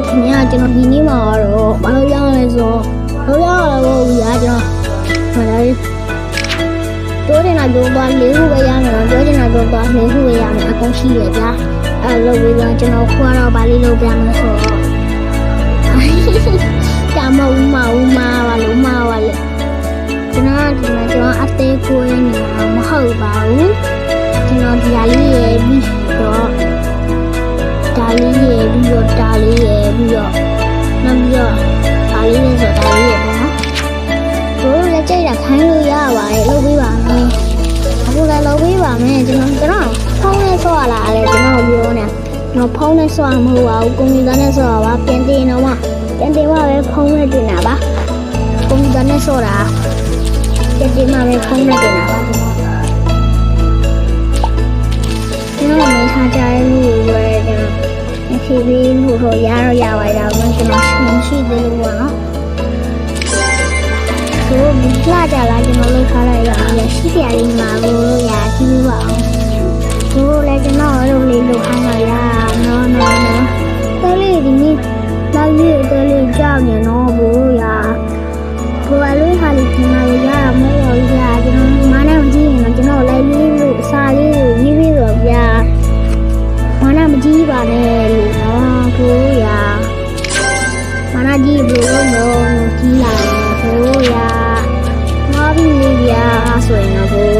ခင်ဗျာကျွန်တော်ဒီနေ့မှာတော့ဘာလို့ရလဲဆိုတော့ရတော့ဗျာကျွန်တော်ဟိုလေပြောနေတာပြောပါလေးခုပဲရမယ်ပြောနေတာပြောပါလေးခုပဲရမယ်အကုန်ရှိရဗျာအဲ့လိုပြီးတော့ကျွန်တော်ခွာတော့ဘာလေးလုပ်ပြမလဲဆိုတော့တမဦးမပါလို့မပါလေကျွန်တော်အသေးကိုရနေမှာမဟုတ်ပါဘူးကျွန်တော်ဒီဟာလေးရေးပြီးတော့ဒါလေးရေးပြီးတော့ဒါလေးရေးပြီးတော့နောက်ပြီးတော့ဒါလေးရေးဆိုဒါလေးရေးပေါ့နော်တို့လည်းကြိုက်တာခိုင်းလို့ရပါတယ်လုပ်ပေးပါမယ်အခုလည်းလုပ်ပေးပါမယ်ကျွန်တော်ဖုန်းနဲ့ဆော့ရလာတယ်ကျွန်တော်ပြောနေကျွန်တော်ဖုန်းနဲ့ဆော့မဟုတ်ပါဘူးကွန်ပျူတာနဲ့ဆော့ရပါပြန်တင်တော့မှပြန်တင်မှပဲဖုန်းနဲ့တင်တာပါကွန်ပျူတာနဲ့ဆော့တာပြန်တင်မှပဲဖုန်းနဲ့တင်တာပါကျွန်တော်မေးထားကြတဲ့လူတွေပဲကျွန်တော်ဖြည်းဖြည်းလို့ရတော့ရပါတော့ကျွန်တော်ရှိသေးလို့ပေါ့နော်ဆိုဒီလာကြလားကျွန်တော်လုပ်ထားလိုက်တော့ရှိစရာလေးမှာလို့ရကြည့်ပါအောင်ဆိုလည်းကျွန်တော်တို့လေးလုပ်ထားလိုက်ရနော်တော်လေးဒီနေ့လောက်ရတော်လေးကြောက်နေတော့ဘူးရကိုယ်လေးခါလေးဒီမှာရရမလို့ရကျွန်တော်မနာမကြည့်ရင်ကျွန်တော်လိုက်လေးလို့အစာလေးကိုရေးပြီးတော့ဗျာမနာမကြည့်ပါနဲ့လို့နော်ကိုရမနာကြည့်လို့တော့ကြည့်လာကိုရငါပြီးလေးဗျာဆိုရင်တော့ကို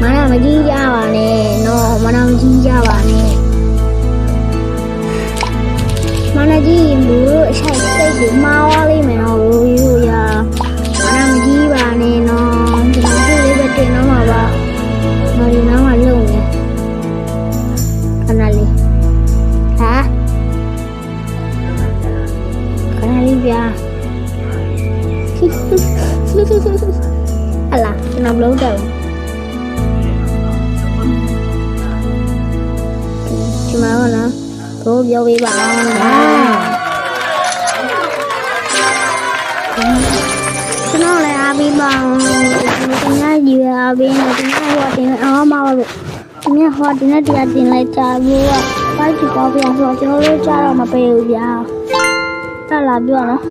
မနာမကြည့်ကြပါနဲ့နော်မနာမကြည့်ကြပါနဲ့မနာကြည့်လို့အဆိုင်စိတ်ကိုမှားသွားလိမ့်မယ်နော်ကိုရမနာမကြည့်ပါနဲ့နော်ကျွန်တော်တို့လေးပဲတင်တော့မှာပါမဒီနားမှာလုံနေခဏလေးဟာခဏလေးဗျာဟလာကျွန်တော်လုံးတော့ဒီမှာနော်တို့ပြောပေးပါအောင်ကျွန်တော်လည်းအားပေးပါအောင်ကျွန်တော်ကြီးအားပေးနေကျွန်တော်ဟောတင်အောင်မပါဘူးမြတ်ဟောတင်တဲ့တရားတင်လိုက်ကြဘူးကဘာကြည့်ပေါ့ဗျာဆိုတော့ကျွန်တော်တို့ကြားတော့မပေးဘူးဗျာတက်လာပြောနော်